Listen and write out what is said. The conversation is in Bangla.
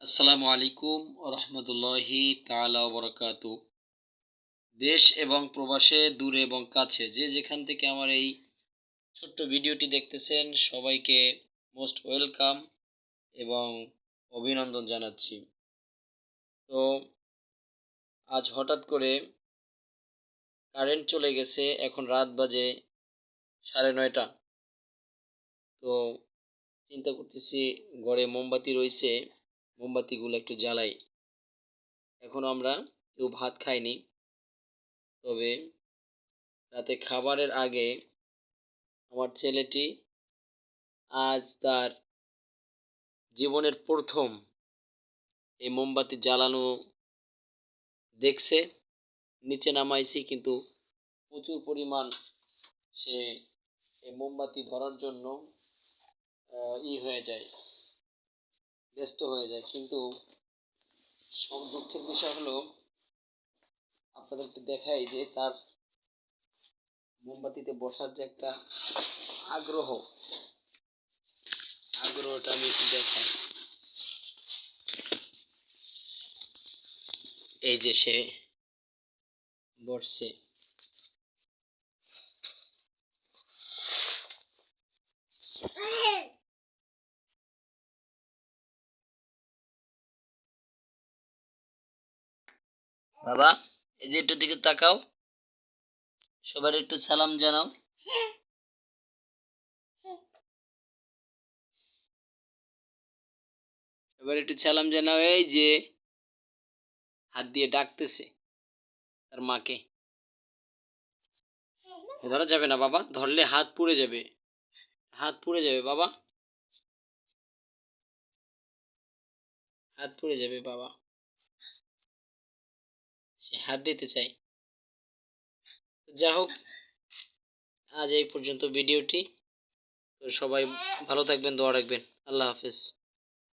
আসসালামু আলাইকুম ওয়া রাহমাতুল্লাহি তাআলা ওয়া বারাকাতুহু। দেশ এবং প্রবাসে দূরে এবং কাছে যে যেখান থেকে আমার এই ছোট্ট ভিডিওটি দেখতেছেন সবাইকে মোস্ট ওয়েলকাম এবং অভিনন্দন জানাচ্ছি। তো আজ হঠাৎ করে কারেন্ট চলে গেছে, এখন রাত বাজে 9:30। তো চিন্তা করতেছি ঘরে মোমবাতি রয়েছে, মোমবাতিগুলো একটু জ্বালাই। এখনো আমরা কেউ ভাত খাইনি, তবে রাতে খাবারের আগে আমার ছেলেটি আজ তার জীবনের প্রথম এই মোমবাতি জ্বালানো দেখছে। নিচে নামাইছি, কিন্তু প্রচুর পরিমাণ সে এই মোমবাতি ধরার জন্য হয়ে যায়, ব্যস্ত হয়ে যায়। কিন্তু সব দুঃখের বিষয় হলো, আপনাদেরকে দেখাই যে তার মোমবাতিতে বসার যে একটা আগ্রহ, আগ্রহটা আমি একটু দেখাই। এই যে সে বসছে। বাবা, এই যে একটু দিকে তাকাও, সবার একটু সালাম জানাও। এবার একটু সালাম জানাও। এই যে হাত দিয়ে ডাকতেছে তার মাকে। ধরা যাবে না বাবা, ধরলে হাত পুড়ে যাবে, হাত পুড়ে যাবে বাবা, হাত পুড়ে যাবে বাবা। সে হাত দিতে চাই। যা হোক, আজ এই পর্যন্ত ভিডিওটি। তো সবাই ভালো থাকবেন, দোয়া রাখবেন। আল্লাহ হাফেজ।